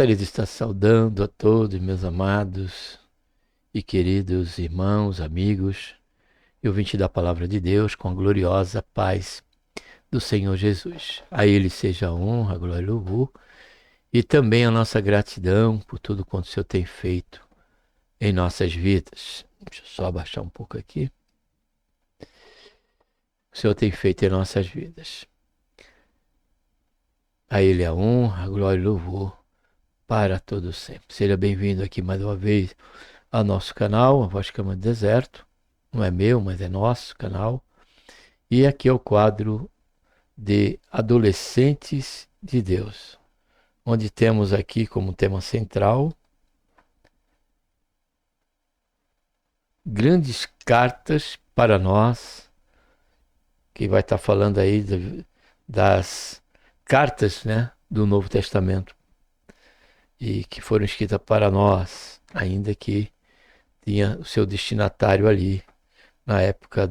Gostaria de estar saudando a todos, meus amados e queridos irmãos, amigos, e ouvintes da Palavra de Deus, com a gloriosa paz do Senhor Jesus. A Ele seja a honra, a glória e o louvor, e também a nossa gratidão por tudo quanto o Senhor tem feito em nossas vidas. Deixa eu só abaixar um pouco aqui. O Senhor tem feito em nossas vidas. A Ele a honra, a glória e o louvor para todos sempre. Seja bem-vindo aqui mais uma vez ao nosso canal, a Voz Cama do Deserto. Não é meu, mas é nosso canal. E aqui é o quadro de Adolescentes de Deus, onde temos aqui como tema central grandes cartas para nós, que vai estar falando aí das cartas, né, do Novo Testamento, e que foram escritas para nós, ainda que tinha o seu destinatário ali na época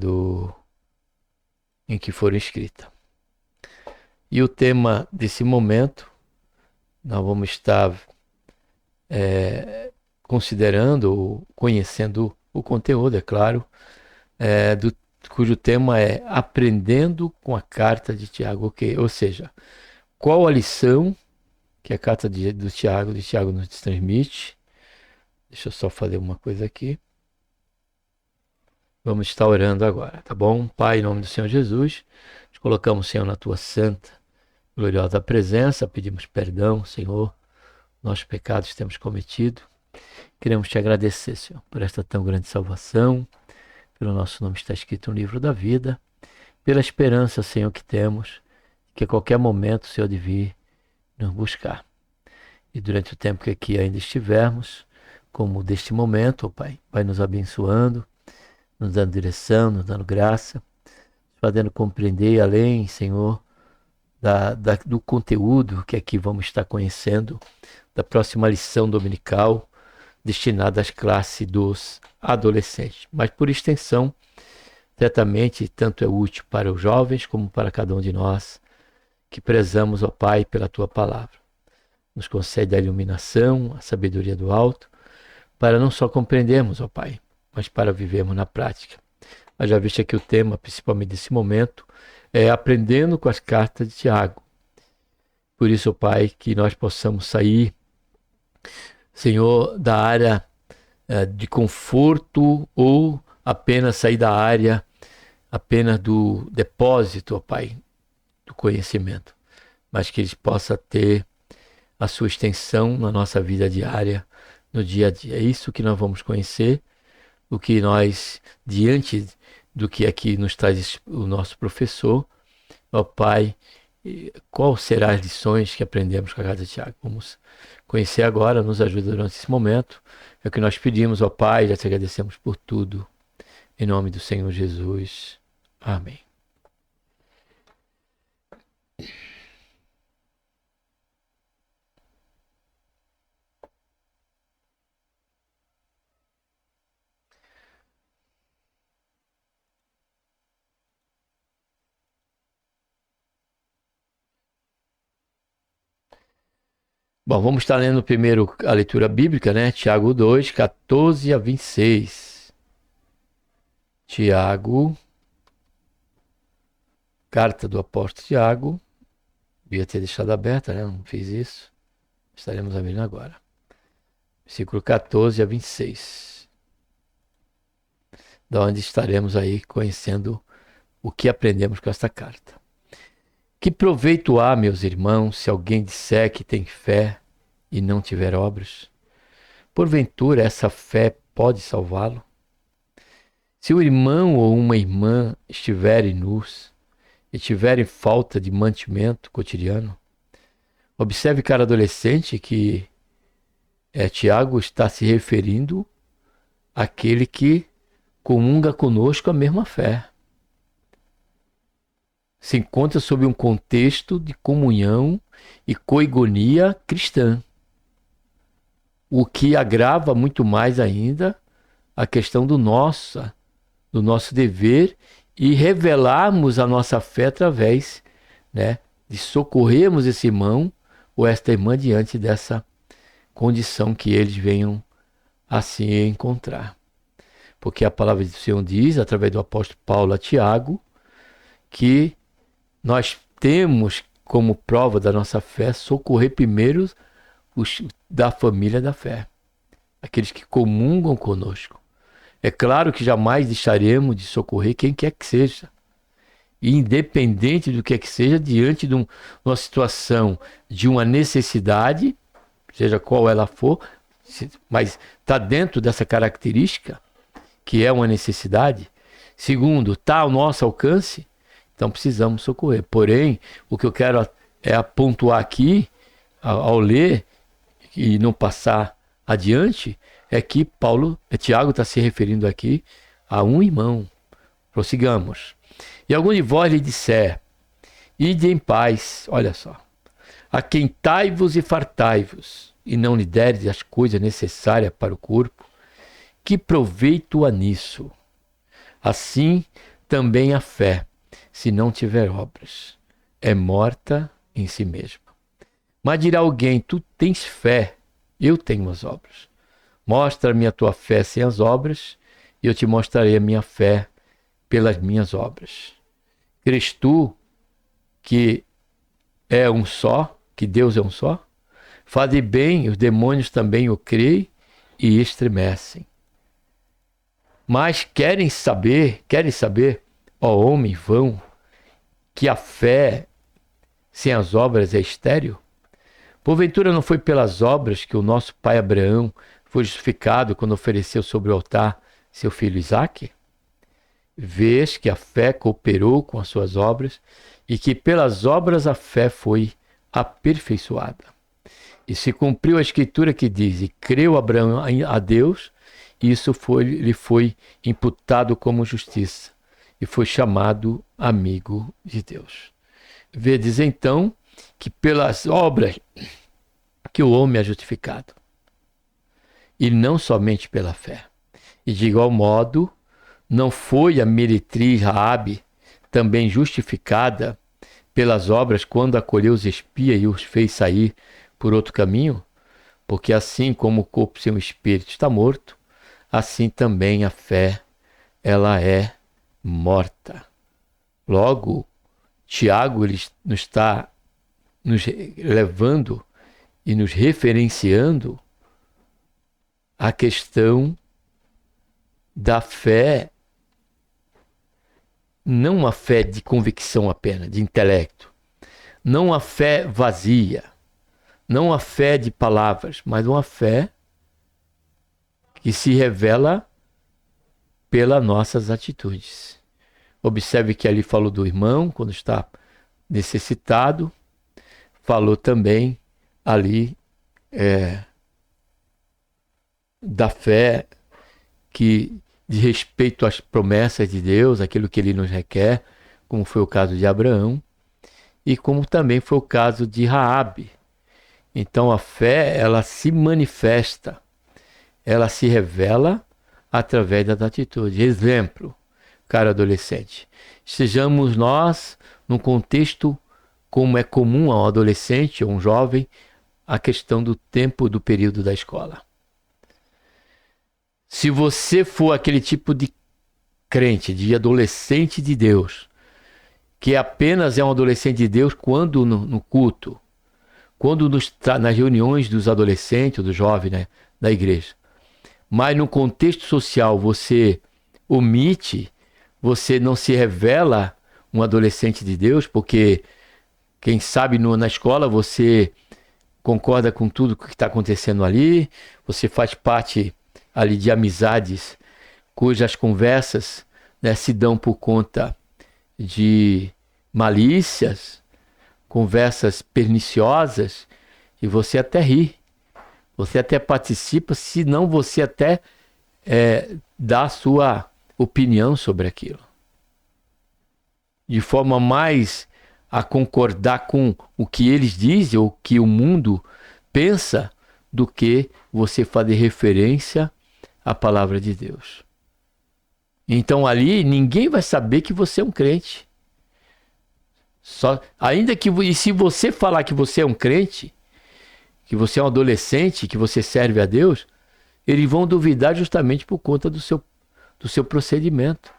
em que foram escritas. E o tema desse momento, nós vamos estar considerando, conhecendo o conteúdo, é claro, cujo tema é Aprendendo com a Carta de Tiago. Okay? Ou seja, qual a lição que a carta de Tiago nos transmite. Deixa eu só fazer uma coisa aqui. Vamos estar orando agora, tá bom? Pai, em nome do Senhor Jesus, nos colocamos, Senhor, na tua santa, gloriosa presença, pedimos perdão, Senhor, nossos pecados temos cometido. Queremos te agradecer, Senhor, por esta tão grande salvação, pelo nosso nome está escrito no livro da vida, pela esperança, Senhor, que temos, que a qualquer momento o Senhor de vir nos buscar. E durante o tempo que aqui ainda estivermos, como deste momento, ó Pai, vai nos abençoando, nos dando direção, nos dando graça, fazendo compreender além, Senhor, do conteúdo que aqui vamos estar conhecendo, da próxima lição dominical, destinada às classes dos adolescentes. Mas por extensão, certamente, tanto é útil para os jovens como para cada um de nós, que prezamos, ó Pai, pela Tua Palavra. Nos concede a iluminação, a sabedoria do alto, para não só compreendermos, ó Pai, mas para vivermos na prática. Mas já viste aqui o tema, principalmente desse momento, é aprendendo com as cartas de Tiago. Por isso, ó Pai, que nós possamos sair, Senhor, da área de conforto ou apenas sair da área apenas do depósito, ó Pai, do conhecimento, mas que eles possam ter a sua extensão na nossa vida diária, no dia a dia. É isso que nós vamos conhecer, o que nós, diante do que aqui nos traz o nosso professor, ó Pai, qual serão as lições que aprendemos com a carta de Tiago? Vamos conhecer agora, nos ajuda durante esse momento. É o que nós pedimos, ó Pai, já te agradecemos por tudo. Em nome do Senhor Jesus. Amém. Bom, vamos estar lendo primeiro a leitura bíblica, né? Tiago 2, 14 a 26. Tiago, carta do apóstolo Tiago. Devia ter deixado aberta, né? Não fiz isso. Estaremos abrindo agora. Versículo 14 a 26. Da onde estaremos aí conhecendo o que aprendemos com esta carta. Que proveito há, meus irmãos, se alguém disser que tem fé e não tiver obras? Porventura essa fé pode salvá-lo? Se o irmão ou uma irmã estiverem nus e tiverem falta de mantimento cotidiano, observe, cara adolescente, que Tiago está se referindo àquele que comunga conosco a mesma fé. Se encontra sob um contexto de comunhão e coigonia cristã, o que agrava muito mais ainda a questão do nosso dever e revelarmos a nossa fé através, né, de socorrermos esse irmão ou esta irmã diante dessa condição que eles venham a se encontrar. Porque a palavra do Senhor diz, através do apóstolo Paulo a Tiago, que nós temos como prova da nossa fé socorrer primeiro os da família da fé, aqueles que comungam conosco. É claro que jamais deixaremos de socorrer quem quer que seja, independente do que seja, diante de uma situação, de uma necessidade, seja qual ela for, mas está dentro dessa característica, que é uma necessidade. Segundo, está ao nosso alcance, então precisamos socorrer. Porém, o que eu quero é pontuar aqui, ao ler e não passar adiante, é que Tiago está se referindo aqui a um irmão. Prossigamos. E algum de vós lhe disser, ide em paz, olha só, aquentai-vos e fartai-vos, e não lhe deres as coisas necessárias para o corpo, que proveito há nisso? Assim também a fé, se não tiver obras, é morta em si mesma. Mas dirá alguém, tu tens fé, eu tenho as obras. Mostra-me a tua fé sem as obras, e eu te mostrarei a minha fé pelas minhas obras. Crês tu que é um só, que Deus é um só? Faze bem, os demônios também o creem e estremecem. Mas querem saber, ó homem vão, que a fé sem as obras é estéril? Porventura não foi pelas obras que o nosso pai Abraão foi justificado quando ofereceu sobre o altar seu filho Isaque? Vês que a fé cooperou com as suas obras e que pelas obras a fé foi aperfeiçoada. E se cumpriu a escritura que diz, e creu Abraão a Deus, e isso lhe foi imputado como justiça, e foi chamado amigo de Deus. Vedes então que pelas obras que o homem é justificado, e não somente pela fé. E de igual modo, não foi a meretriz Raabe também justificada pelas obras quando acolheu os espias e os fez sair por outro caminho? Porque assim como o corpo sem o espírito está morto, assim também a fé, ela é morta. Logo, Tiago ele nos está nos levando e nos referenciando a questão da fé, não uma fé de convicção apenas, de intelecto, não uma fé vazia, não uma fé de palavras, mas uma fé que se revela pelas nossas atitudes. Observe que ali falou do irmão quando está necessitado, falou também ali da fé que diz respeito às promessas de Deus, aquilo que ele nos requer, como foi o caso de Abraão, e como também foi o caso de Raabe. Então a fé, ela se manifesta, ela se revela através das atitudes. Exemplo, caro adolescente, sejamos nós num contexto como é comum a um adolescente ou um jovem, a questão do tempo do período da escola. Se você for aquele tipo de crente, de adolescente de Deus, que apenas é um adolescente de Deus quando no culto, quando nas reuniões dos adolescentes, dos jovens, né, da igreja, mas no contexto social você omite, você não se revela um adolescente de Deus, porque quem sabe na escola você concorda com tudo que está acontecendo ali, você faz parte ali de amizades cujas conversas, né, se dão por conta de malícias, conversas perniciosas, e você até ri, você até participa, se não você até dá a sua opinião sobre aquilo. De forma mais a concordar com o que eles dizem, ou o que o mundo pensa, do que você fazer referência à palavra de Deus. Então ali ninguém vai saber que você é um crente. E se você falar que você é um crente, que você é um adolescente, que você serve a Deus, eles vão duvidar justamente por conta do seu procedimento.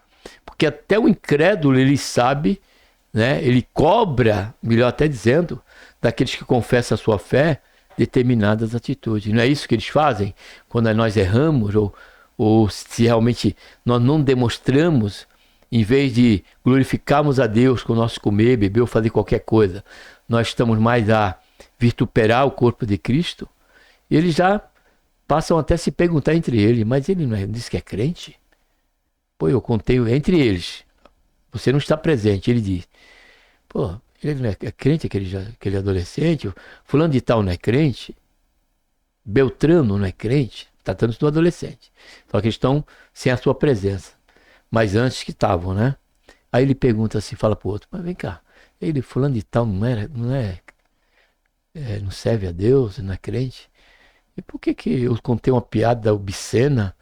Porque até o incrédulo, ele sabe, né? Ele cobra, melhor até dizendo, daqueles que confessam a sua fé, determinadas atitudes. Não é isso que eles fazem quando nós erramos, ou se realmente nós não demonstramos, em vez de glorificarmos a Deus com o nosso comer, beber ou fazer qualquer coisa, nós estamos mais a vituperar o corpo de Cristo. Eles já passam até a se perguntar entre eles, mas ele não disse que é crente? Pô, eu contei entre eles, você não está presente, ele diz, pô, ele não é crente, aquele adolescente, fulano de tal não é crente, Beltrano não é crente, está tratando do adolescente, só que eles estão sem a sua presença, mas antes que estavam, né? Aí ele pergunta assim, fala pro outro, mas vem cá, ele fulano de tal não serve a Deus, não é crente? E por que eu contei uma piada obscena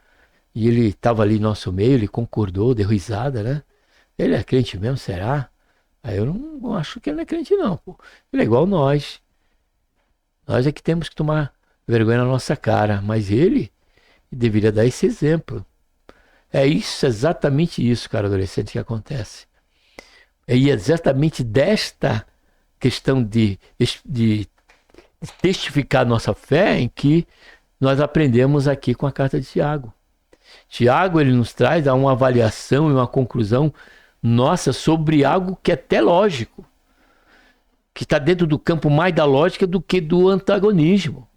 e ele estava ali no nosso meio, ele concordou, deu risada, né? Ele é crente mesmo, será? Aí eu não acho que ele não é crente não, pô. Ele é igual nós. Nós é que temos que tomar vergonha na nossa cara, mas ele deveria dar esse exemplo. É isso, exatamente isso, cara adolescente, que acontece. É exatamente desta questão de testificar nossa fé em que nós aprendemos aqui com a carta de Tiago. Tiago, ele nos traz uma avaliação e uma conclusão nossa sobre algo que é até lógico, que está dentro do campo mais da lógica do que do antagonismo.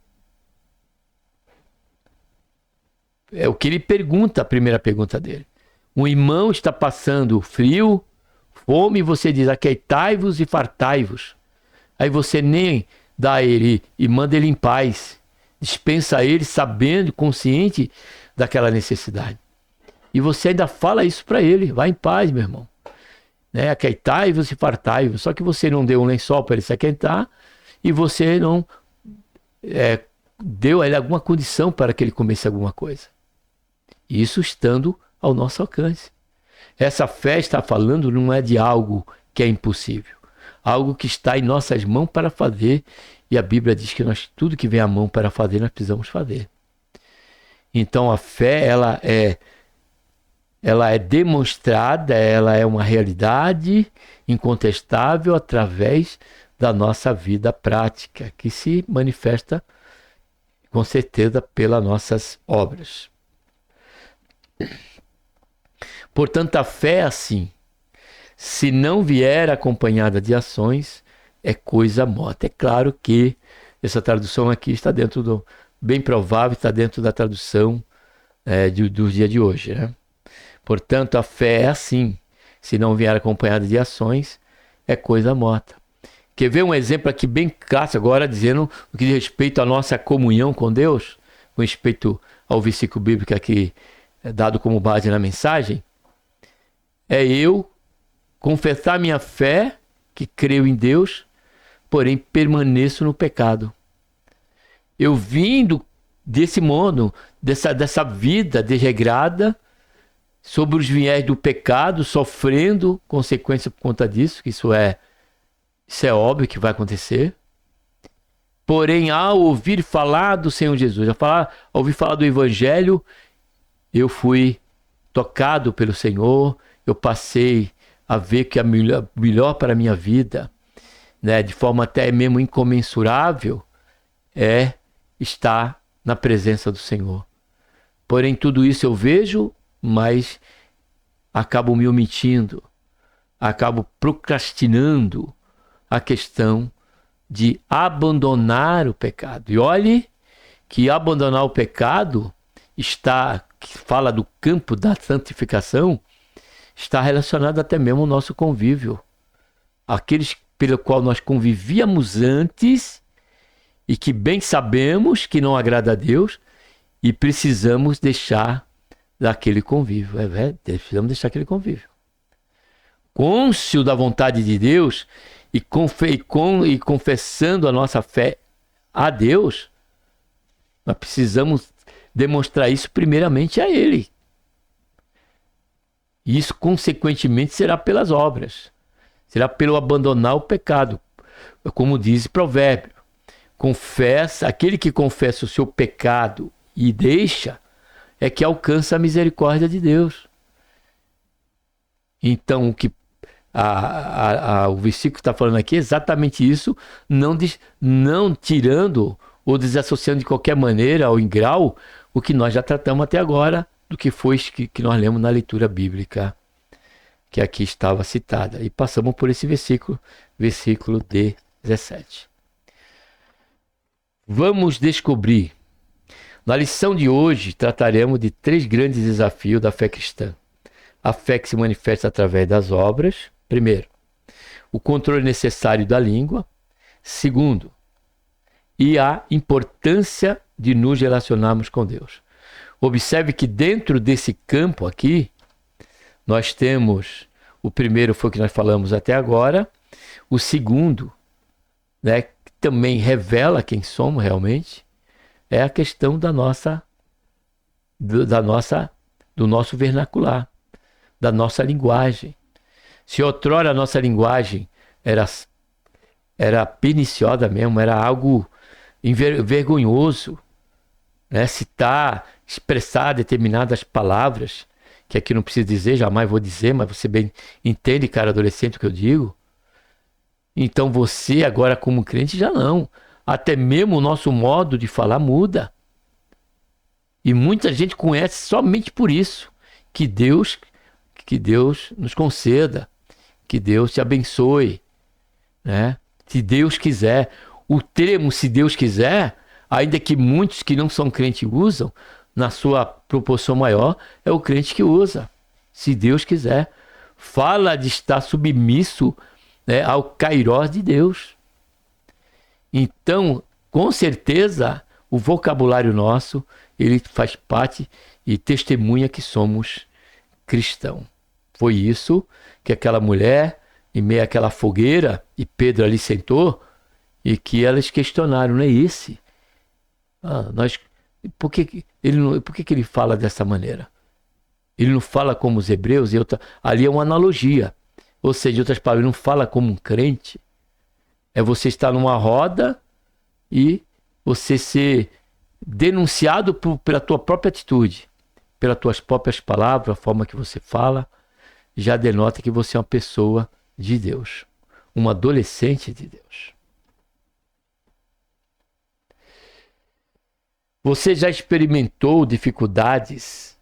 É o que ele pergunta, a primeira pergunta dele. Um irmão está passando frio, fome, e você diz, aqueitai-vos e fartai-vos. Aí você nem dá a ele e manda ele em paz. Dispensa a ele sabendo, consciente daquela necessidade. E você ainda fala isso para ele, vai em paz, meu irmão. Né? Aqueitai-vos e fartai-vos. Só que você não deu um lençol para ele se aquentar e você não deu a ele alguma condição para que ele comesse alguma coisa. Isso estando ao nosso alcance. Essa fé está falando não é de algo que é impossível. Algo que está em nossas mãos para fazer. E a Bíblia diz que tudo que vem à mão para fazer, nós precisamos fazer. Então a fé, ela é demonstrada, ela é uma realidade incontestável através da nossa vida prática, que se manifesta com certeza pelas nossas obras. Portanto, a fé é assim, se não vier acompanhada de ações, é coisa morta. É claro que essa tradução aqui está dentro do, bem provável, está dentro da tradução do dia de hoje, né? Portanto, a fé é assim, se não vier acompanhada de ações, é coisa morta. Quer ver um exemplo aqui bem clássico agora, dizendo o que diz respeito à nossa comunhão com Deus, com respeito ao versículo bíblico aqui dado como base na mensagem? É eu confessar minha fé, que creio em Deus, porém permaneço no pecado. Eu vindo desse mundo, dessa vida desregrada, sobre os viés do pecado, sofrendo consequência por conta disso, que isso é óbvio que vai acontecer. Porém, ao ouvir falar do Senhor Jesus, ao ouvir falar do Evangelho, eu fui tocado pelo Senhor, eu passei a ver que a melhor para a minha vida, né, de forma até mesmo incomensurável, é estar na presença do Senhor. Porém, tudo isso eu vejo, mas acabo me omitindo, acabo procrastinando a questão de abandonar o pecado. E olhe que abandonar o pecado que fala do campo da santificação, está relacionado até mesmo ao nosso convívio. Aqueles pelo qual nós convivíamos antes e que bem sabemos que não agrada a Deus e precisamos deixar daquele convívio. Precisamos deixar aquele convívio. Cônscio da vontade de Deus e confessando a nossa fé a Deus, nós precisamos demonstrar isso primeiramente a Ele. E isso, consequentemente, será pelas obras. Será pelo abandonar o pecado. Como diz o provérbio. confessa, aquele que confessa o seu pecado e deixa, é que alcança a misericórdia de Deus. Então, o que o versículo está falando aqui é exatamente isso, não tirando ou desassociando de qualquer maneira ou em grau o que nós já tratamos até agora, do que foi que nós lemos na leitura bíblica, que aqui estava citada. E passamos por esse versículo 17. Vamos descobrir. Na lição de hoje, trataremos de 3 grandes desafios da fé cristã. A fé que se manifesta através das obras. Primeiro, o controle necessário da língua. Segundo, e a importância de nos relacionarmos com Deus. Observe que dentro desse campo aqui, nós temos, o primeiro foi o que nós falamos até agora, o segundo, né, que também revela quem somos realmente, é a questão do nosso vernacular, da nossa linguagem. Se outrora a nossa linguagem era perniciosa mesmo, era algo vergonhoso, né? Citar, expressar determinadas palavras, que aqui não preciso dizer, jamais vou dizer, mas você bem entende, cara adolescente, o que eu digo. Então você agora como crente já não. Até mesmo o nosso modo de falar muda. E muita gente conhece somente por isso. Que Deus nos conceda, que Deus te abençoe, né? Se Deus quiser. O termo "se Deus quiser", ainda que muitos que não são crentes usam, na sua proporção maior, é o crente que usa. Se Deus quiser. Fala de estar submisso, né, ao kairós de Deus. Então, com certeza, o vocabulário nosso, ele faz parte e testemunha que somos cristãos. Foi isso que aquela mulher, em meio àquela fogueira, e Pedro ali sentou, e que elas questionaram, não é esse? Por que ele fala dessa maneira? Ele não fala como os hebreus, ali é uma analogia. Ou seja, em outras palavras, ele não fala como um crente. É você estar numa roda e você ser denunciado pela tua própria atitude, pelas tuas próprias palavras, a forma que você fala, já denota que você é uma pessoa de Deus, um adolescente de Deus. Você já experimentou dificuldades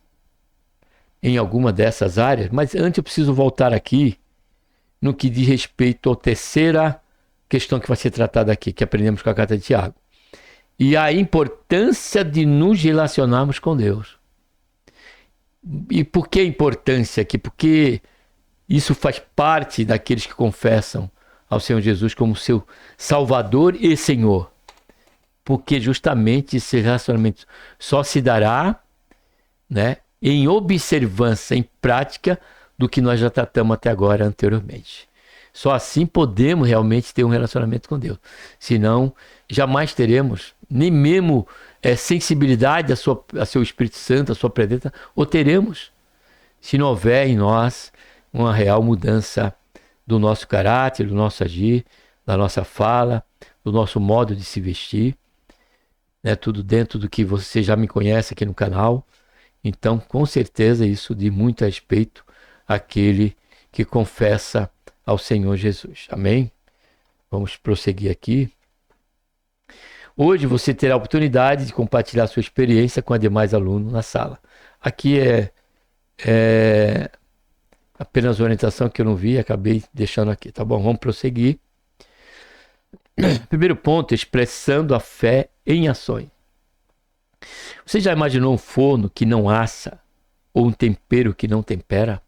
em alguma dessas áreas? Mas antes eu preciso voltar aqui no que diz respeito à terceira questão que vai ser tratada aqui, que aprendemos com a carta de Tiago. E a importância de nos relacionarmos com Deus. E por que a importância aqui? Porque isso faz parte daqueles que confessam ao Senhor Jesus como seu Salvador e Senhor. Porque justamente esse relacionamento só se dará, né, em observância, em prática do que nós já tratamos até agora anteriormente. Só assim podemos realmente ter um relacionamento com Deus. Senão, jamais teremos, nem mesmo sensibilidade a seu Espírito Santo, a sua presença, ou teremos, se não houver em nós uma real mudança do nosso caráter, do nosso agir, da nossa fala, do nosso modo de se vestir, né? Tudo dentro do que você já me conhece aqui no canal. Então, com certeza, isso diz muito a respeito àquele que confessa ao Senhor Jesus. Amém? Vamos prosseguir aqui. Hoje você terá a oportunidade de compartilhar sua experiência com os demais alunos na sala. Aqui é apenas orientação que eu não vi, acabei deixando aqui, tá bom? Vamos prosseguir. Primeiro ponto, expressando a fé em ações. Você já imaginou um forno que não assa? Ou um tempero que não tempera?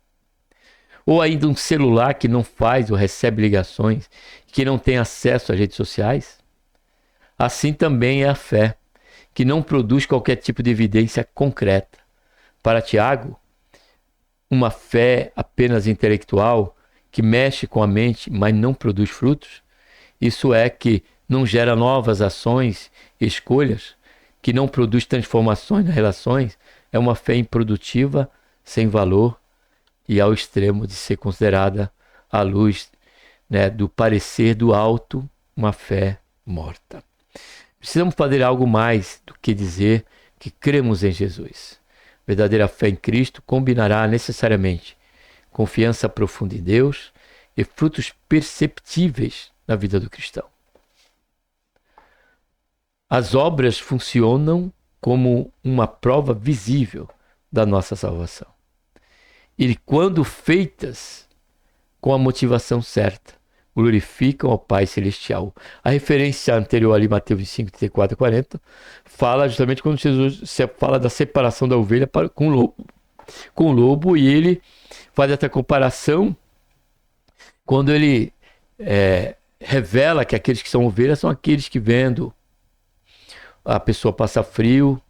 Ou ainda um celular que não faz ou recebe ligações, que não tem acesso às redes sociais? Assim também é a fé, que não produz qualquer tipo de evidência concreta. Para Tiago, uma fé apenas intelectual, que mexe com a mente, mas não produz frutos, isso é, que não gera novas ações e escolhas, que não produz transformações nas relações, é uma fé improdutiva, sem valor e ao extremo de ser considerada, à luz, né, do parecer do alto, uma fé morta. Precisamos fazer algo mais do que dizer que cremos em Jesus. Verdadeira fé em Cristo combinará necessariamente confiança profunda em Deus e frutos perceptíveis na vida do cristão. As obras funcionam como uma prova visível da nossa salvação. E quando feitas com a motivação certa, glorificam ao Pai Celestial. A referência anterior ali, Mateus 5, 34 e 40, fala justamente quando Jesus fala da separação da ovelha com o lobo, e ele faz essa comparação quando ele revela que aqueles que são ovelhas são aqueles que, vendo a pessoa passar frio,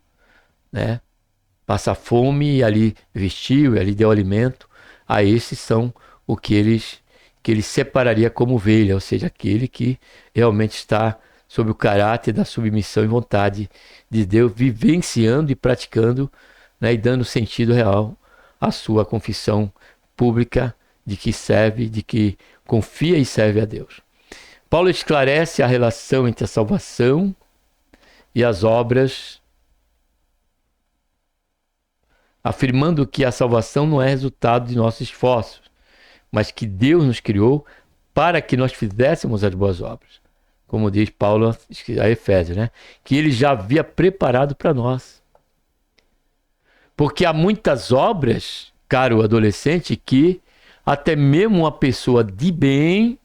né, passar fome, e ali vestiu, e ali deu alimento, a esses são o que ele separaria como ovelha, ou seja, aquele que realmente está sob o caráter da submissão e vontade de Deus, vivenciando e praticando, né, e dando sentido real à sua confissão pública de que serve, de que confia e serve a Deus. Paulo esclarece a relação entre a salvação e as obras, afirmando que a salvação não é resultado de nossos esforços, mas que Deus nos criou para que nós fizéssemos as boas obras. Como diz Paulo a Efésios, né? Que ele já havia preparado para nós. Porque há muitas obras, caro adolescente, que até mesmo uma pessoa de bem,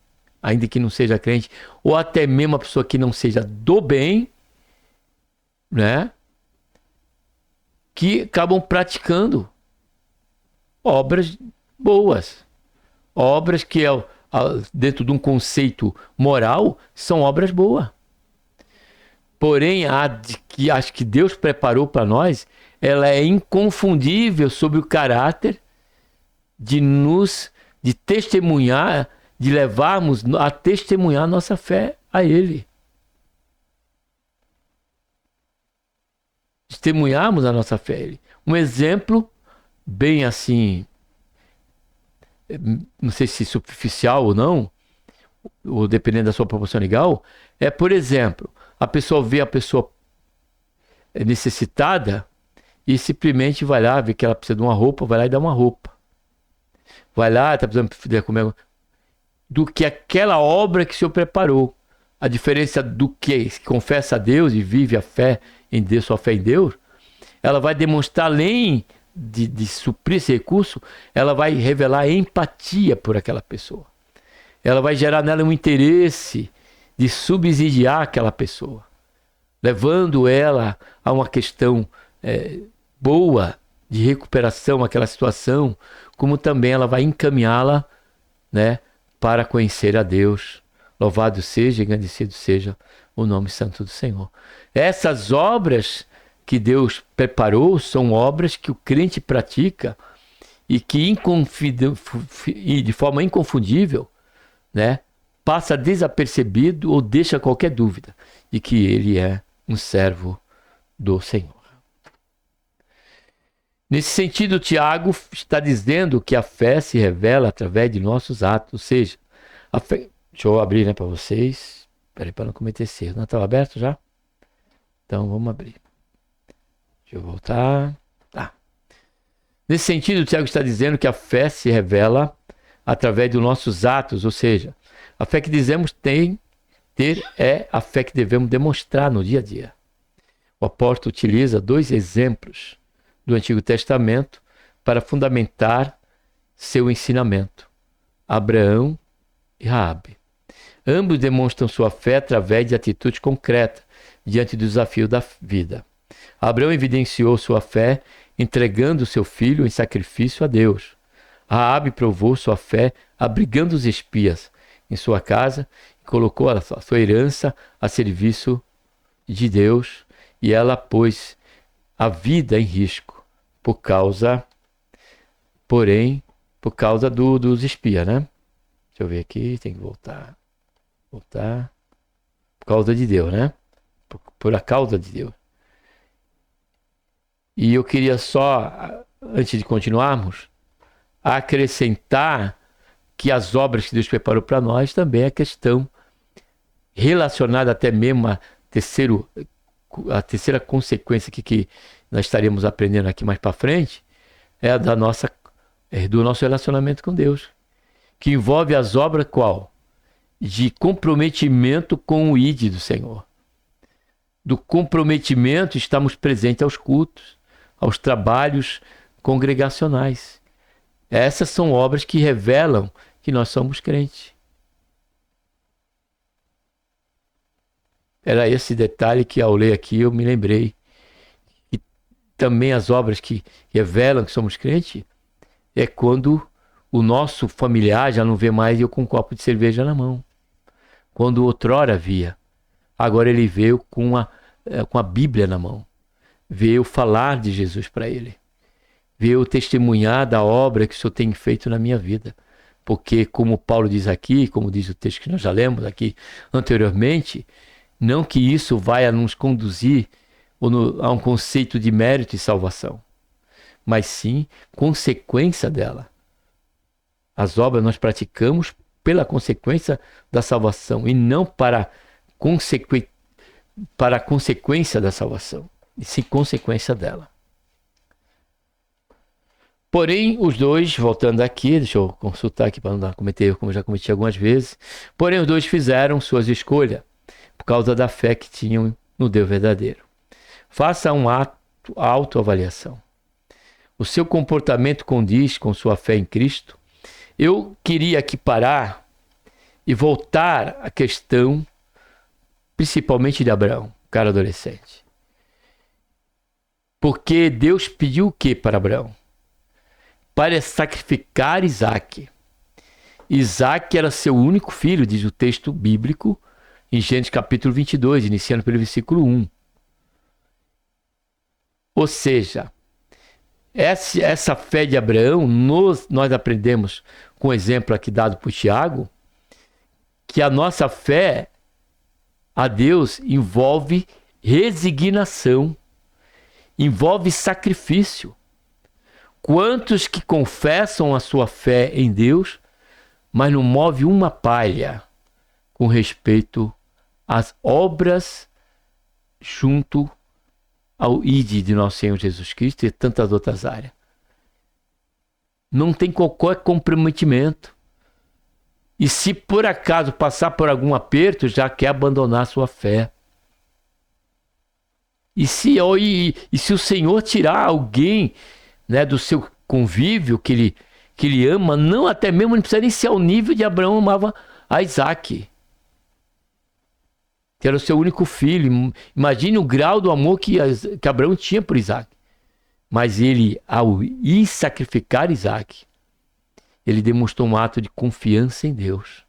ainda que não seja crente, ou até mesmo uma pessoa que não seja do bem, né, que acabam praticando obras boas. Obras que, dentro de um conceito moral, são obras boas. Porém, as que Deus preparou para nós, ela é inconfundível sobre o caráter de testemunhar, de levarmos a testemunhar nossa fé a Ele. Testemunharmos a nossa fé a Ele. Um exemplo bem assim, não sei se superficial ou não, ou dependendo da sua proporção legal, por exemplo, a pessoa vê a pessoa necessitada e simplesmente vai lá, vê que ela precisa de uma roupa, vai lá e dá uma roupa. Vai lá, está precisando de comer, do que aquela obra que o Senhor preparou. A diferença do que confessa a Deus e vive a fé em Deus, sua fé em Deus, ela vai demonstrar, além de suprir esse recurso, ela vai revelar empatia por aquela pessoa. Ela vai gerar nela um interesse de subsidiar aquela pessoa, levando ela a uma questão boa de recuperação àquela situação, como também ela vai encaminhá-la, né, para conhecer a Deus. Louvado seja, engrandecido seja o nome santo do Senhor. Essas obras que Deus preparou são obras que o crente pratica e que de forma inconfundível, né, passa desapercebido ou deixa qualquer dúvida de que ele é um servo do Senhor. Nesse sentido, Tiago está dizendo que a fé se revela através de nossos atos, ou seja, a fé... Deixa eu abrir, né, para vocês. Espera aí, para não cometer esse erro. Não estava aberto já? Então, vamos abrir. Deixa eu voltar. Tá. Nesse sentido, o Tiago está dizendo que a fé se revela através dos nossos atos, ou seja, a fé que dizemos ter é a fé que devemos demonstrar no dia a dia. O apóstolo utiliza dois exemplos do Antigo Testamento para fundamentar seu ensinamento: Abraão e Raabe. Ambos demonstram sua fé através de atitudes concretas diante do desafio da vida. Abraão evidenciou sua fé entregando seu filho em sacrifício a Deus. Raabe provou sua fé abrigando os espias em sua casa e colocou a sua herança a serviço de Deus, e ela pôs a vida em risco por causa dos espias, né? Deixa eu ver aqui, tem que voltar. Por causa de Deus, né? Por a causa de Deus. E eu queria só, antes de continuarmos, acrescentar que as obras que Deus preparou para nós também é questão relacionada até mesmo a terceira consequência que nós estaremos aprendendo aqui mais para frente é a do nosso relacionamento com Deus, que envolve as obras qual? De comprometimento com o ID do Senhor. Do comprometimento, estamos presentes aos cultos, aos trabalhos congregacionais. Essas são obras que revelam que nós somos crentes. Era esse detalhe que ao ler aqui eu me lembrei. E também as obras que revelam que somos crentes é quando o nosso familiar já não vê mais eu com um copo de cerveja na mão. Quando outrora via, agora ele veio com a Bíblia na mão. Veio falar de Jesus para ele. Veio testemunhar da obra que o Senhor tem feito na minha vida. Porque, como Paulo diz aqui, como diz o texto que nós já lemos aqui anteriormente, não que isso vai nos conduzir a um conceito de mérito e salvação, mas sim consequência dela. As obras nós praticamos pela consequência da salvação e não para a consequência da salvação, e sim consequência dela. Porém, os dois, voltando aqui, deixa eu consultar aqui para não cometer, como eu já cometi algumas vezes, porém os dois fizeram suas escolhas por causa da fé que tinham no Deus verdadeiro. Faça uma autoavaliação. O seu comportamento condiz com sua fé em Cristo? Eu queria aqui parar e voltar à questão, principalmente de Abraão, cara adolescente. Porque Deus pediu o que para Abraão? Para sacrificar Isaque. Isaque era seu único filho, diz o texto bíblico, em Gênesis capítulo 22, iniciando pelo versículo 1. Ou seja, essa fé de Abraão, nós aprendemos com o exemplo aqui dado por Tiago, que a nossa fé a Deus envolve resignação, envolve sacrifício. Quantos que confessam a sua fé em Deus, mas não move uma palha com respeito às obras junto ao ID de nosso Senhor Jesus Cristo e tantas outras áreas. Não tem qualquer comprometimento. E se por acaso passar por algum aperto, já quer abandonar a sua fé. E se o Senhor tirar alguém, né, do seu convívio que ele ama, não, até mesmo não precisa nem ser ao nível de Abraão amava a Isaque, que era o seu único filho. Imagine o grau do amor que Abraão tinha por Isaque. Mas ele, ao ir sacrificar Isaque, ele demonstrou um ato de confiança em Deus.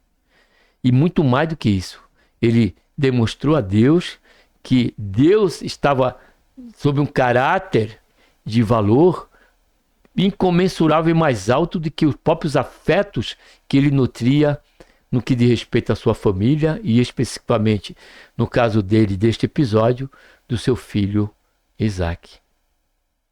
E muito mais do que isso, ele demonstrou a Deus que Deus estava sob um caráter de valor incomensurável e mais alto do que os próprios afetos que ele nutria no que diz respeito à sua família e especificamente, no caso dele, deste episódio, do seu filho Isaque.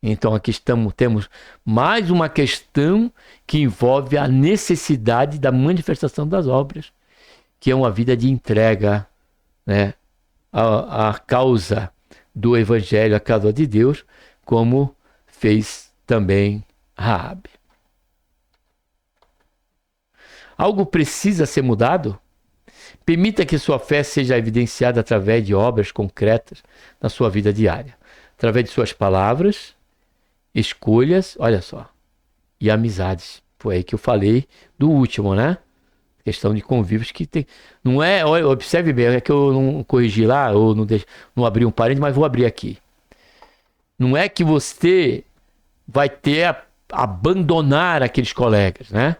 Então aqui temos mais uma questão que envolve a necessidade da manifestação das obras, que é uma vida de entrega, né, à causa do Evangelho, à causa de Deus, como fez também Raabe. Algo precisa ser mudado? Permita que sua fé seja evidenciada através de obras concretas na sua vida diária, através de suas palavras, escolhas, olha só, e amizades. Foi aí que eu falei do último, né? Questão de convívios que tem. Não é, observe bem, é que eu não corrigi lá, ou não abri um parênteses, mas vou abrir aqui. Não é que você vai ter abandonar aqueles colegas, né?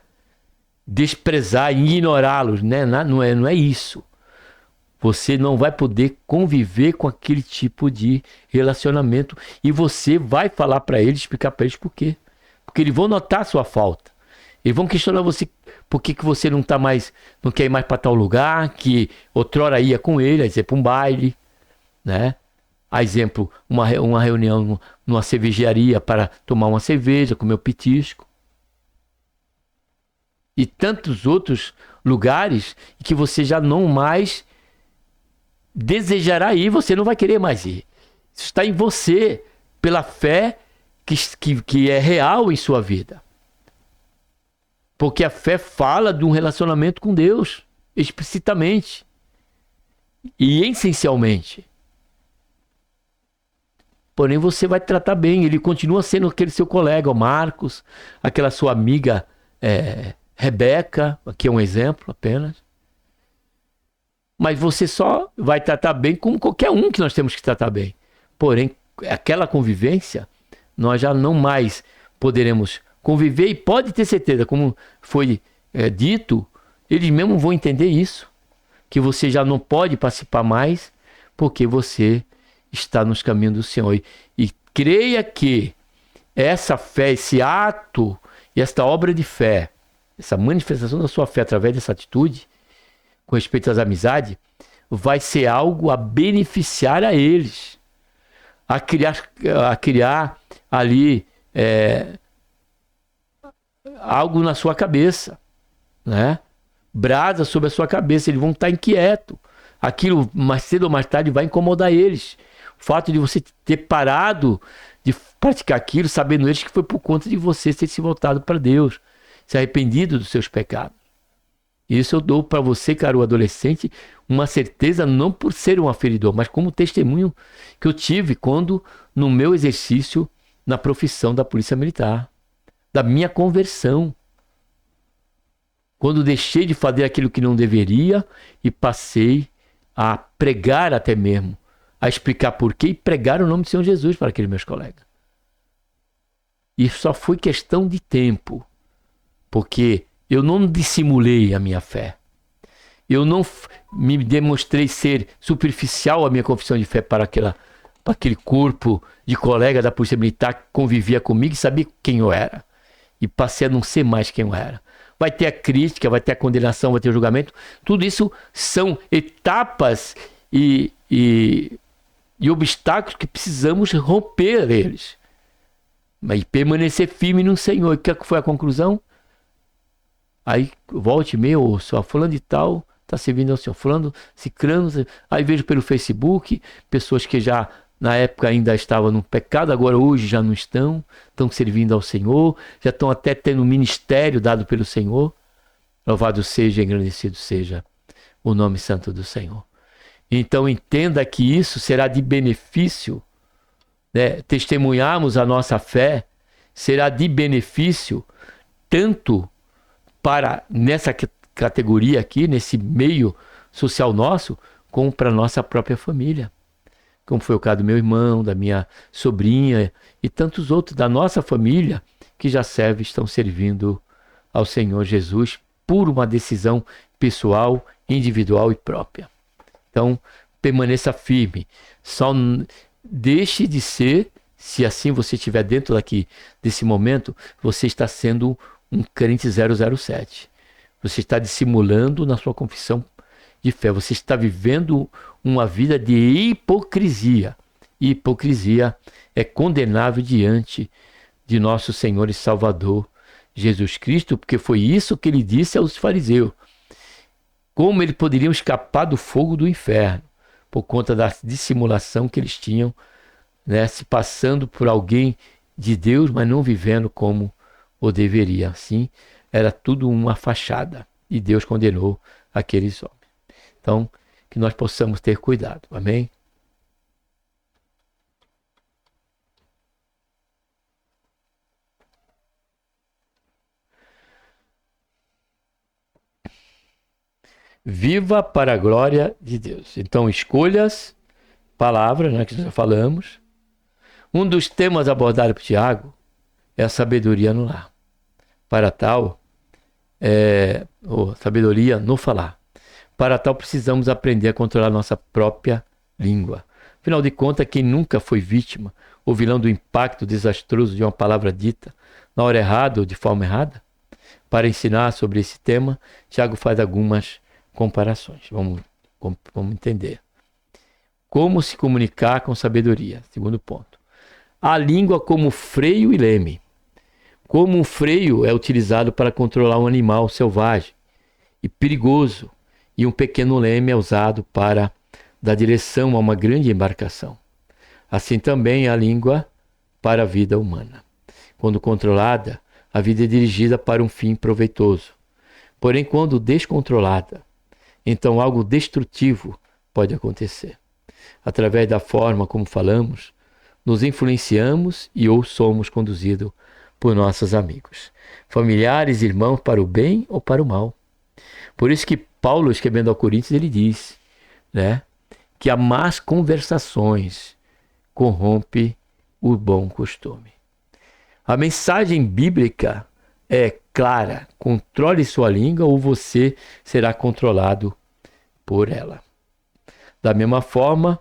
Desprezar e ignorá-los, né? Não é isso. Você não vai poder conviver com aquele tipo de relacionamento e você vai falar para eles, explicar para eles por quê. Porque eles vão notar a sua falta. Eles vão questionar você por que você não quer ir mais para tal lugar, que outrora ia com ele, a exemplo, um baile, né? A exemplo, uma reunião numa cervejaria para tomar uma cerveja, comer um petisco. E tantos outros lugares que você já não mais desejará ir, você não vai querer mais ir. Isso está em você, pela fé que é real em sua vida. Porque a fé fala de um relacionamento com Deus, explicitamente e essencialmente. Porém, você vai tratar bem. Ele continua sendo aquele seu colega, o Marcos, aquela sua amiga Rebeca, aqui é um exemplo apenas. Mas você só vai tratar bem como qualquer um que nós temos que tratar bem. Porém, aquela convivência, nós já não mais poderemos conviver, e pode ter certeza, como foi dito, eles mesmos vão entender isso, que você já não pode participar mais, porque você está nos caminhos do Senhor. E creia que essa fé, esse ato e esta obra de fé, essa manifestação da sua fé através dessa atitude, com respeito às amizades, vai ser algo a beneficiar a eles, a criar ali algo na sua cabeça, né? Brasa sobre a sua cabeça, eles vão estar inquietos. Aquilo, mais cedo ou mais tarde, vai incomodar eles. O fato de você ter parado de praticar aquilo, sabendo eles que foi por conta de você ter se voltado para Deus, se arrependido dos seus pecados. Isso eu dou para você, caro adolescente, uma certeza, não por ser um aferidor, mas como testemunho que eu tive quando, no meu exercício na profissão da Polícia Militar, da minha conversão. Quando deixei de fazer aquilo que não deveria e passei a pregar até mesmo, a explicar porquê e pregar o nome do Senhor Jesus para aqueles meus colegas. E só foi questão de tempo, porque eu não dissimulei a minha fé. Eu não me demonstrei ser superficial a minha confissão de fé para aquele corpo de colega da Polícia Militar que convivia comigo e sabia quem eu era. E passei a não ser mais quem eu era. Vai ter a crítica, vai ter a condenação, vai ter o julgamento. Tudo isso são etapas e obstáculos que precisamos romper eles. Mas permanecer firme no Senhor. E que foi a conclusão? Aí volte e meia, ou só falando de tal, está servindo ao Senhor, falando, ciclano. Aí vejo pelo Facebook, pessoas que já na época ainda estavam no pecado, agora hoje já não estão servindo ao Senhor, já estão até tendo um ministério dado pelo Senhor. Louvado seja, engrandecido seja o nome santo do Senhor. Então entenda que isso será de benefício, né? Testemunharmos a nossa fé será de benefício tanto para nessa categoria aqui, nesse meio social nosso, como para a nossa própria família. Como foi o caso do meu irmão, da minha sobrinha e tantos outros da nossa família que já estão servindo ao Senhor Jesus por uma decisão pessoal, individual e própria. Então, permaneça firme. Só deixe de ser, se assim você estiver dentro desse momento, você está sendo um crente 007. Você está dissimulando na sua confissão de fé. Você está vivendo uma vida de hipocrisia. E hipocrisia é condenável diante de nosso Senhor e Salvador Jesus Cristo, porque foi isso que ele disse aos fariseus. Como eles poderiam escapar do fogo do inferno, por conta da dissimulação que eles tinham, né, se passando por alguém de Deus, mas não vivendo como o deveria. Assim, era tudo uma fachada. E Deus condenou aqueles homens. Então, que nós possamos ter cuidado. Amém? Viva para a glória de Deus. Então, escolhas, palavras, né, que já falamos. Um dos temas abordados por Tiago é a sabedoria no lar. Para tal, sabedoria no falar. Para tal, precisamos aprender a controlar nossa própria língua. Afinal de contas, quem nunca foi vítima ou vilão do impacto desastroso de uma palavra dita na hora errada ou de forma errada? Para ensinar sobre esse tema, Tiago faz algumas comparações. Vamos entender. Como se comunicar com sabedoria? Segundo ponto. A língua como freio e leme. Como um freio é utilizado para controlar um animal selvagem e perigoso, e um pequeno leme é usado para dá direção a uma grande embarcação. Assim também a língua para a vida humana. Quando controlada, a vida é dirigida para um fim proveitoso. Porém, quando descontrolada, então algo destrutivo pode acontecer. Através da forma como falamos, nos influenciamos e ou somos conduzidos por nossos amigos, familiares, irmãos, para o bem ou para o mal. Por isso que Paulo, escrevendo ao Coríntios, ele diz, né, que as más conversações corrompe o bom costume. A mensagem bíblica é clara: controle sua língua ou você será controlado por ela. Da mesma forma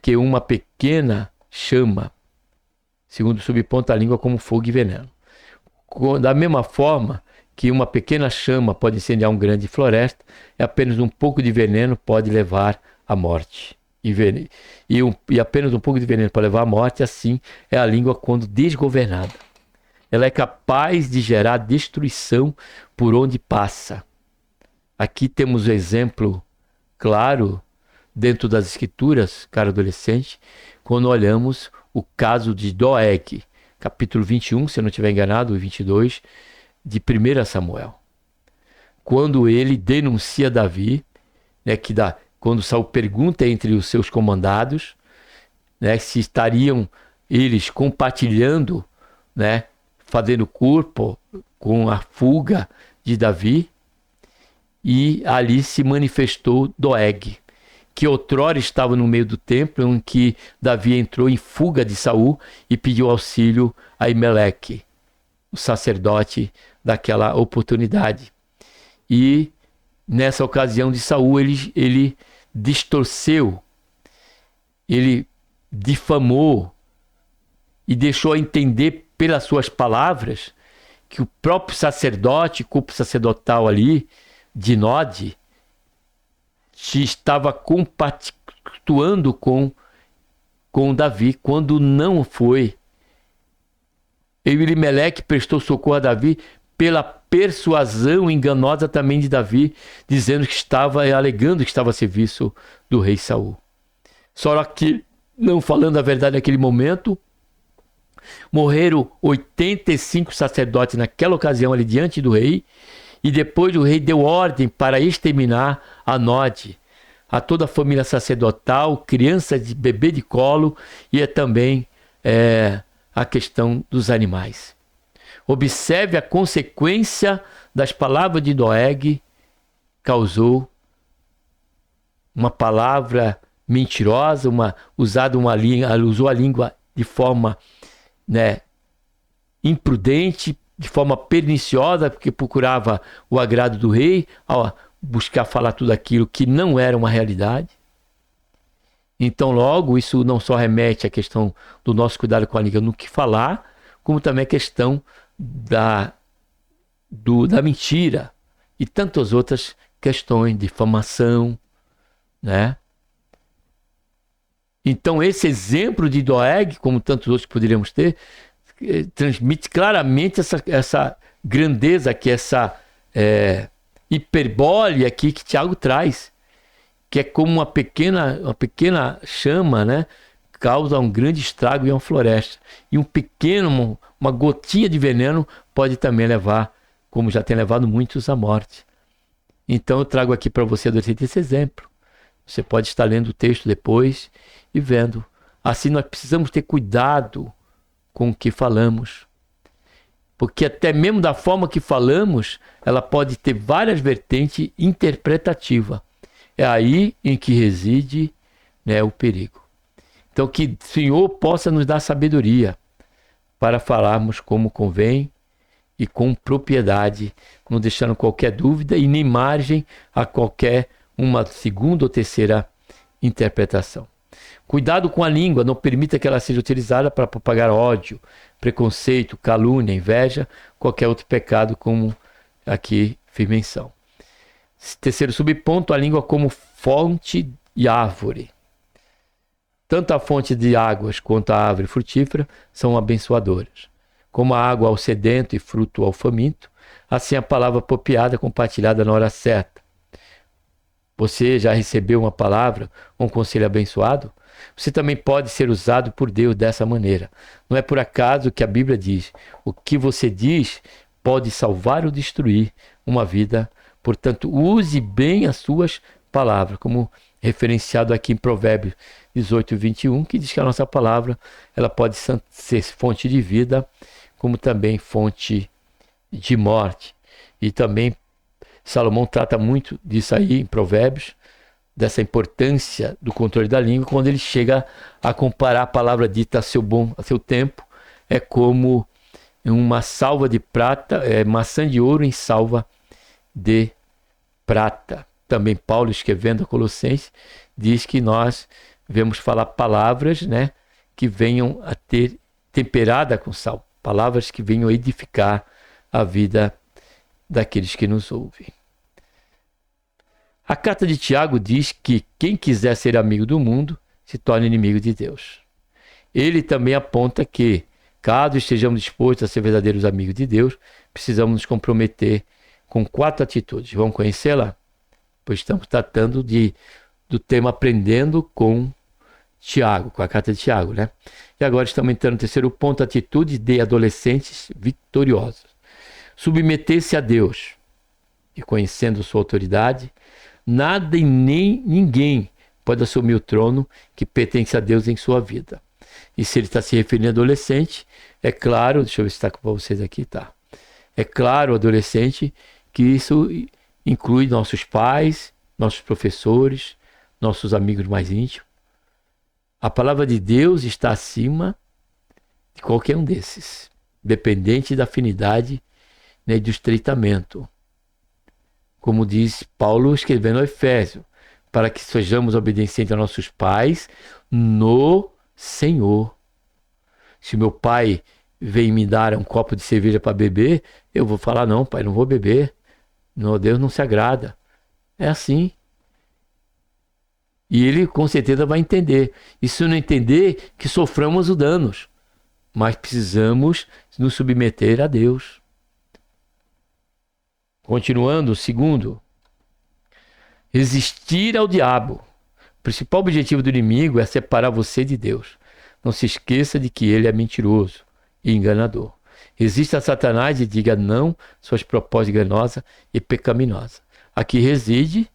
que uma pequena chama, segundo o subponto, a língua como fogo e veneno. Da mesma forma que uma pequena chama pode incendiar uma grande floresta, apenas um pouco de veneno pode levar à morte. E apenas um pouco de veneno para levar à morte, assim é a língua quando desgovernada. Ela é capaz de gerar destruição por onde passa. Aqui temos um exemplo claro dentro das escrituras, caro adolescente, quando olhamos o caso de Doeg, capítulo 21, se eu não estiver enganado, e 22, de 1 Samuel. Quando ele denuncia Davi, né, quando Saul pergunta entre os seus comandados, né, se estariam eles compartilhando, né, fazendo corpo com a fuga de Davi, e ali se manifestou Doeg, que outrora estava no meio do templo, em que Davi entrou em fuga de Saul e pediu auxílio a Aimeleque, o sacerdote daquela oportunidade. E nessa ocasião de Saul, ele distorceu, ele difamou e deixou a entender pelas suas palavras que o próprio sacerdote, corpo sacerdotal ali, de Nod, estava compactuando com Davi, quando não foi. Aimeleque prestou socorro a Davi pela persuasão enganosa também de Davi, alegando que estava a serviço do rei Saul. Só que, não falando a verdade naquele momento, morreram 85 sacerdotes naquela ocasião ali diante do rei, e depois o rei deu ordem para exterminar a Nod, a toda a família sacerdotal, criança de bebê de colo, e também a questão dos animais. Observe a consequência das palavras de Doeg. Causou uma palavra mentirosa, usou a língua de forma, né, imprudente, de forma perniciosa, porque procurava o agrado do rei, ao buscar falar tudo aquilo que não era uma realidade. Então, logo, isso não só remete à questão do nosso cuidado com a língua no que falar, como também a questão da mentira e tantas outras questões, difamação, né? Então, esse exemplo de Doeg, como tantos outros que poderíamos ter, transmite claramente essa grandeza, essa hiperbole aqui que Tiago traz, que é como uma pequena chama, né, causa um grande estrago em uma floresta. E uma gotinha de veneno pode também levar, como já tem levado muitos, à morte. Então eu trago aqui para você, adolescente, esse exemplo. Você pode estar lendo o texto depois e vendo. Assim nós precisamos ter cuidado com o que falamos. Porque até mesmo da forma que falamos, ela pode ter várias vertentes interpretativas. É aí em que reside, né, o perigo. Então que o Senhor possa nos dar sabedoria para falarmos como convém e com propriedade, não deixando qualquer dúvida e nem margem a qualquer uma segunda ou terceira interpretação. Cuidado com a língua, não permita que ela seja utilizada para propagar ódio, preconceito, calúnia, inveja, qualquer outro pecado, como aqui fiz menção. Terceiro subponto, a língua como fonte e árvore. Tanto a fonte de águas quanto a árvore frutífera são abençoadoras. Como a água ao sedento e fruto ao faminto, assim a palavra apropriada compartilhada na hora certa. Você já recebeu uma palavra, um conselho abençoado? Você também pode ser usado por Deus dessa maneira. Não é por acaso que a Bíblia diz: o que você diz pode salvar ou destruir uma vida. Portanto, use bem as suas palavras, como referenciado aqui em Provérbios 18, 21, que diz que a nossa palavra ela pode ser fonte de vida, como também fonte de morte. E também Salomão trata muito disso aí em Provérbios, dessa importância do controle da língua, quando ele chega a comparar a palavra dita a seu tempo, é como uma salva de prata, maçã de ouro em salva de prata. Também Paulo, escrevendo a Colossenses, diz que nós devemos falar palavras, né, que venham a ter temperada com sal, palavras que venham a edificar a vida daqueles que nos ouvem. A carta de Tiago diz que quem quiser ser amigo do mundo se torna inimigo de Deus. Ele também aponta que, caso estejamos dispostos a ser verdadeiros amigos de Deus, precisamos nos comprometer com 4 atitudes. Vamos conhecê-la? Pois estamos tratando do tema Aprendendo com Tiago, com a carta de Tiago, né? E agora estamos entrando no terceiro ponto, atitude de adolescentes vitoriosos. Submeter-se a Deus e conhecendo sua autoridade, nada e nem ninguém pode assumir o trono que pertence a Deus em sua vida. E se ele está se referindo a adolescente, é claro, deixa eu ver se está com vocês aqui, tá? É claro, adolescente, que isso inclui nossos pais, nossos professores, nossos amigos mais íntimos. A palavra de Deus está acima de qualquer um desses, dependente da afinidade, né, e do estreitamento. Como diz Paulo escrevendo ao Efésio, para que sejamos obedientes a nossos pais no Senhor. Se meu pai vem me dar um copo de cerveja para beber, eu vou falar: não, pai, não vou beber. Não, Deus não se agrada. É assim. E ele com certeza vai entender. E se não entender, que soframos os danos. Mas precisamos nos submeter a Deus. Continuando, segundo, resistir ao diabo. O principal objetivo do inimigo é separar você de Deus. Não se esqueça de que ele é mentiroso e enganador. Resista a Satanás e diga não suas propostas enganosas e pecaminosas. Aqui reside,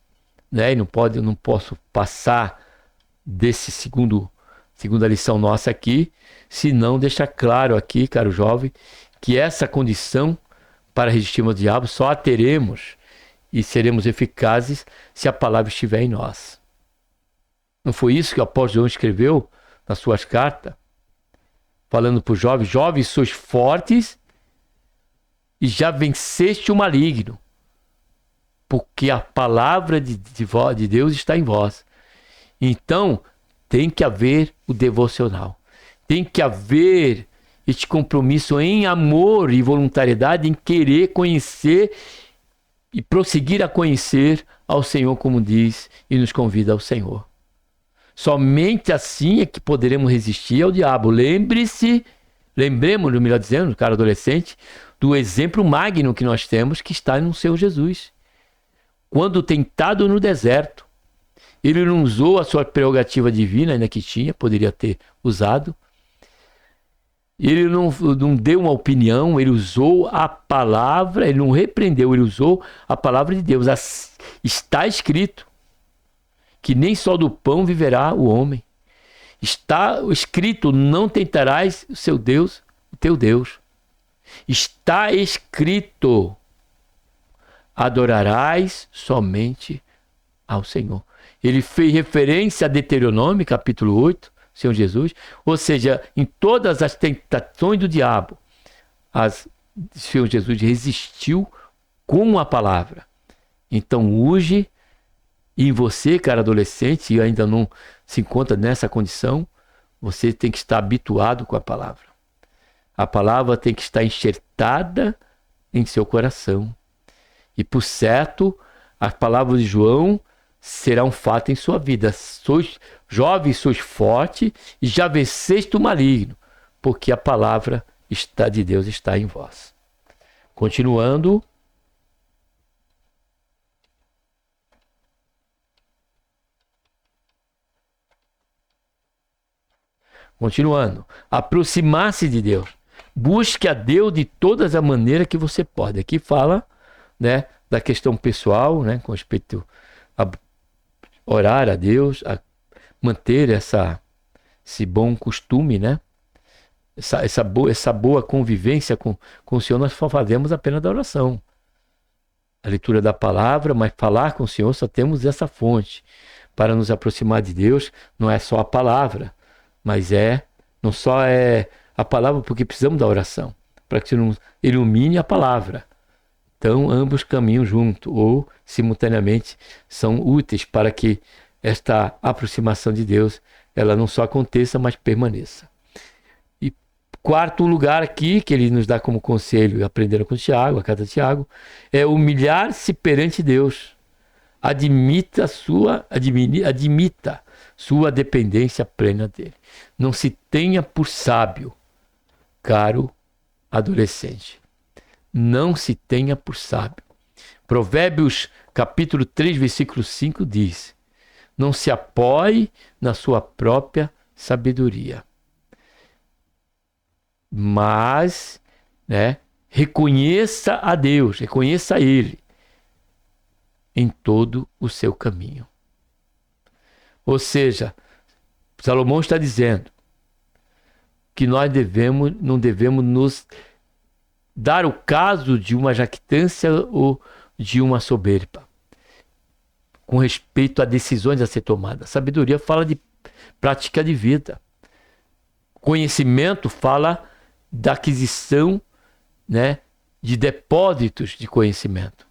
né? E não posso passar desse segunda lição nossa aqui, se não deixar claro aqui, caro jovem, que essa condição para resistirmos ao diabo só a teremos e seremos eficazes se a palavra estiver em nós. Não foi isso que o apóstolo João escreveu nas suas cartas? Falando para os jovens: jovens, sois fortes e já venceste o maligno, porque a palavra de Deus está em vós. Então, tem que haver o devocional. Tem que haver este compromisso em amor e voluntariedade, em querer conhecer e prosseguir a conhecer ao Senhor, como diz e nos convida ao Senhor. Somente assim é que poderemos resistir ao diabo. Lembremos, melhor dizendo, cara adolescente, do exemplo magno que nós temos, que está no Senhor Jesus. Quando tentado no deserto, ele não usou a sua prerrogativa divina, ainda que tinha, poderia ter usado. Ele não deu uma opinião, ele usou a palavra, ele não repreendeu, ele usou a palavra de Deus. Está escrito que nem só do pão viverá o homem. Está escrito: não tentarás o seu Deus, o teu Deus. Está escrito: adorarás somente ao Senhor. Ele fez referência a Deuteronômio, capítulo 8, Senhor Jesus. Ou seja, em todas as tentações do diabo, o Senhor Jesus resistiu com a palavra. Então, hoje, em você, cara adolescente, e ainda não se encontra nessa condição, você tem que estar habituado com a palavra. A palavra tem que estar enxertada em seu coração. E, por certo, as palavras de João será um fato em sua vida. Sois jovens, sois fortes e já venceste o maligno, porque a palavra de Deus está em vós. Continuando. Continuando. Aproximar-se de Deus. Busque a Deus de todas as maneiras que você pode. Aqui fala, né, da questão pessoal, né, com respeito a orar a Deus, a manter esse bom costume, né? Essa boa convivência com o Senhor, nós só fazemos apenas da oração. A leitura da palavra, mas falar com o Senhor só temos essa fonte. Para nos aproximar de Deus, não é só a palavra, mas não só é a palavra, porque precisamos da oração, para que Ele ilumine a palavra. Então, ambos caminham junto, ou simultaneamente são úteis para que esta aproximação de Deus, ela não só aconteça, mas permaneça. E quarto lugar aqui, que ele nos dá como conselho, aprendendo com Tiago, a carta de Tiago, é humilhar-se perante Deus. Admita sua dependência plena dele. Não se tenha por sábio, caro adolescente. Não se tenha por sábio. Provérbios capítulo 3, versículo 5 diz: não se apoie na sua própria sabedoria, mas, né, reconheça a Deus, reconheça a Ele em todo o seu caminho. Ou seja, Salomão está dizendo que nós não devemos nos dar o caso de uma jactância ou de uma soberba com respeito a decisões a ser tomadas. Sabedoria fala de prática de vida. Conhecimento fala da aquisição, né, de depósitos de conhecimento,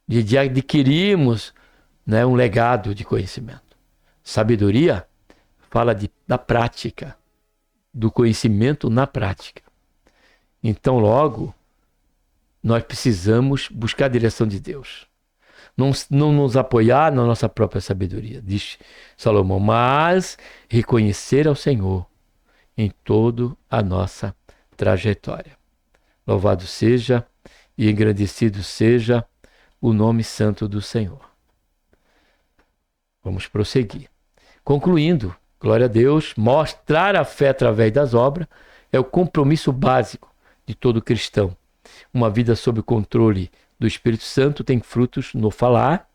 de adquirirmos, né, um legado de conhecimento. Sabedoria fala da prática, do conhecimento na prática. Então, logo, nós precisamos buscar a direção de Deus. Não nos apoiar na nossa própria sabedoria, diz Salomão, mas reconhecer ao Senhor em toda a nossa trajetória. Louvado seja e engrandecido seja o nome santo do Senhor. Vamos prosseguir. Concluindo, glória a Deus, mostrar a fé através das obras é o compromisso básico de todo cristão. Uma vida sob o controle do Espírito Santo tem frutos no falar,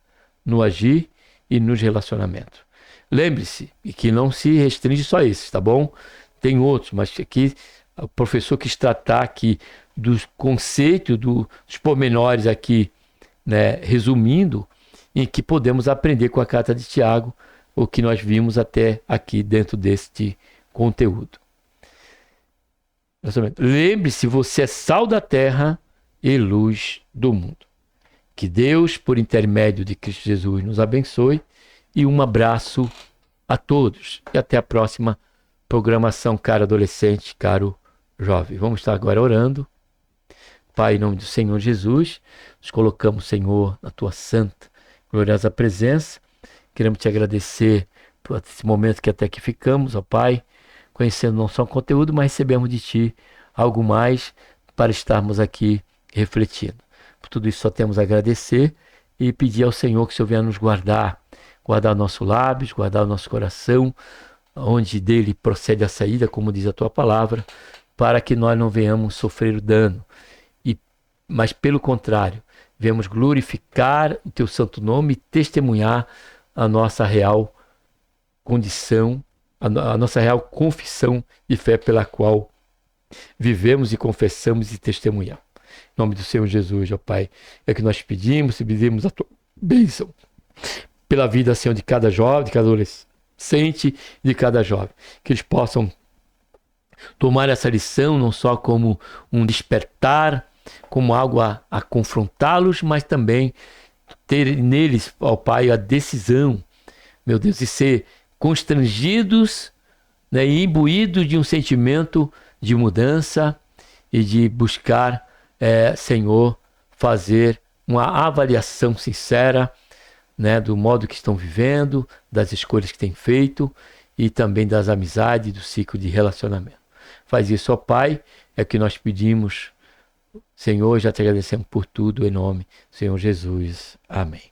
no agir e nos relacionamentos. Lembre-se, e que não se restringe só a esses, tá bom? Tem outros, mas aqui o professor quis tratar aqui dos conceitos, dos pormenores aqui, né, resumindo, em que podemos aprender com a carta de Tiago, o que nós vimos até aqui dentro deste conteúdo. Lembre-se, você é sal da terra e luz do mundo. Que Deus, por intermédio de Cristo Jesus, nos abençoe e um abraço a todos. E até a próxima programação, caro adolescente, caro jovem. Vamos estar agora orando. Pai, em nome do Senhor Jesus, nos colocamos, Senhor, na Tua santa, gloriosa presença. Queremos Te agradecer por esse momento que até aqui ficamos, ó Pai, conhecendo não só o conteúdo, mas recebemos de Ti algo mais para estarmos aqui refletindo. Por tudo isso só temos a agradecer e pedir ao Senhor que o Senhor venha nos guardar nossos lábios, guardar o nosso coração, onde dele procede a saída, como diz a Tua palavra, para que nós não venhamos sofrer o dano, mas pelo contrário, venhamos glorificar o Teu santo nome e testemunhar a nossa real condição, a nossa real confissão de fé pela qual vivemos e confessamos e testemunhamos. Em nome do Senhor Jesus, ó Pai, é que nós pedimos e pedimos a Tua bênção pela vida, Senhor, de cada jovem, de cada adolescente, de cada jovem. Que eles possam tomar essa lição não só como um despertar, como algo a confrontá-los, mas também ter neles, ó Pai, a decisão, meu Deus, de ser constrangidos, né, e imbuídos de um sentimento de mudança e de buscar, Senhor, fazer uma avaliação sincera, né, do modo que estão vivendo, das escolhas que têm feito e também das amizades, do ciclo de relacionamento. Faz isso, ó Pai, é o que nós pedimos, Senhor, já te agradecemos por tudo, em nome do Senhor Jesus. Amém.